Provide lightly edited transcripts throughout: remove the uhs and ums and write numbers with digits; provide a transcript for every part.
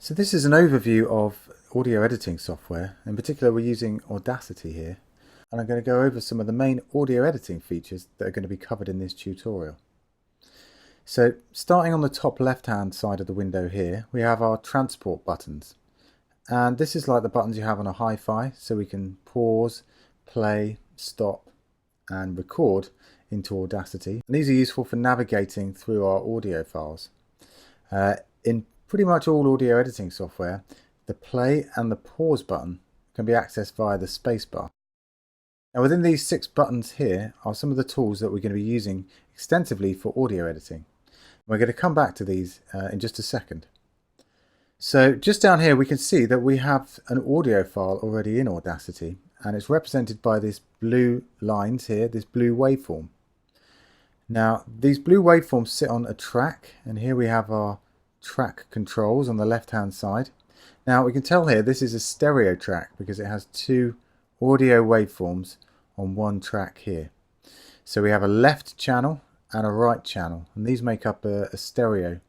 So this is an overview of audio editing software. In particular, we're using Audacity here, and I'm going to go over some of the main audio editing features that are going to be covered in this tutorial. So starting on the top left-hand side of the window here, we have our transport buttons. And this is like the buttons you have on a hi-fi, so we can pause, play, stop, and record into Audacity. And these are useful for navigating through our audio files. In pretty much all audio editing software, the play and the pause button can be accessed via the spacebar. Now within these 6 buttons here are some of the tools that we're going to be using extensively for audio editing. We're going to come back to these in just a second. So just down here we can see that we have an audio file already in Audacity, and it's represented by these blue lines here, this blue waveform. Now these blue waveforms sit on a track, and here we have our track controls on the left hand side. Now we can tell here this is a stereo track because it has 2 audio waveforms on one track here. So we have a left channel and a right channel, and these make up a stereo.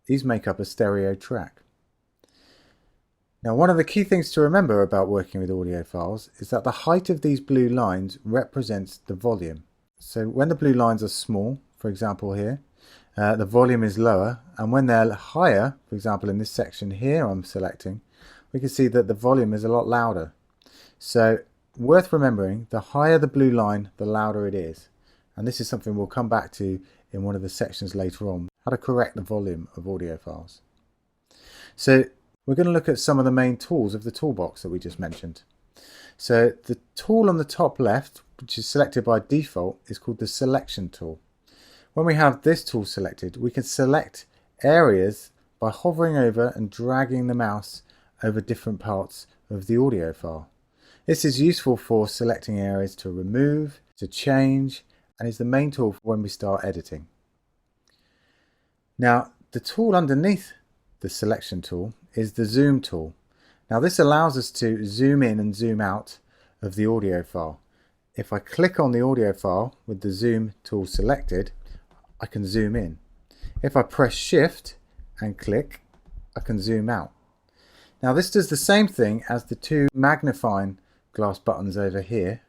These make up a stereo track. Now one of the key things to remember about working with audio files is that the height of these blue lines represents the volume. So when the blue lines are small, for example here, the volume is lower, and when they're higher, for example in this section here I'm selecting, we can see that the volume is a lot louder. So worth remembering, the higher the blue line, the louder it is. And this is something we'll come back to in one of the sections later on, how to correct the volume of audio files. So we're going to look at some of the main tools of the toolbox that we just mentioned. So the tool on the top left, which is selected by default, is called the selection tool. When we have this tool selected, we can select areas by hovering over and dragging the mouse over different parts of the audio file. This is useful for selecting areas to remove, to change, and is the main tool for when we start editing. Now, the tool underneath the selection tool is the zoom tool. Now this allows us to zoom in and zoom out of the audio file. If I click on the audio file with the zoom tool selected, I can zoom in. If I press shift and click, I can zoom out. Now this does the same thing as the 2 magnifying glass buttons over here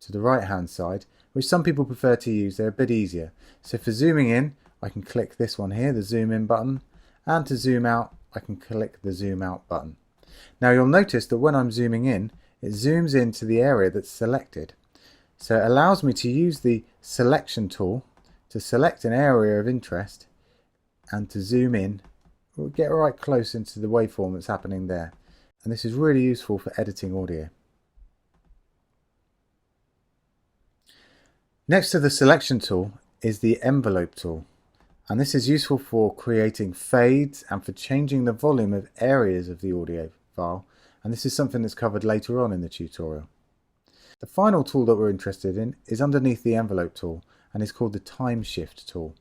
to the right hand side, which some people prefer to use. They're a bit easier. So for zooming in, I can click this one here, the zoom in button, and to zoom out I can click the zoom out button. Now you'll notice that when I'm zooming in, it zooms into the area that's selected. So it allows me to use the selection tool to select an area of interest and to zoom in. We'll get right close into the waveform that's happening there. And this is really useful for editing audio. Next to the selection tool is the envelope tool. And this is useful for creating fades and for changing the volume of areas of the audio file. And this is something that's covered later on in the tutorial. The final tool that we're interested in is underneath the envelope tool, and is called the time shift tool.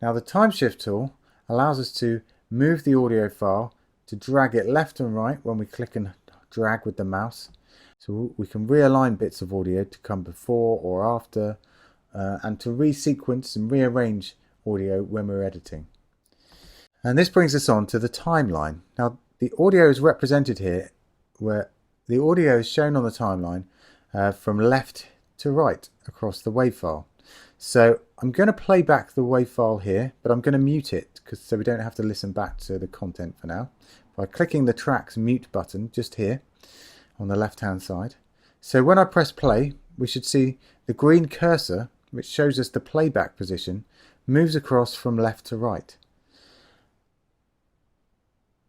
Now the time shift tool allows us to move the audio file, to drag it left and right when we click and drag with the mouse. So we can realign bits of audio to come before or after, and to resequence and rearrange audio when we're editing. And this brings us on to the timeline. Now the audio is represented here, where the audio is shown on the timeline from left to right across the WAV file. So I'm going to play back the WAV file here, but I'm going to mute it so we don't have to listen back to the content for now, by clicking the track's mute button just here on the left hand side. So when I press play, we should see the green cursor, which shows us the playback position, moves across from left to right.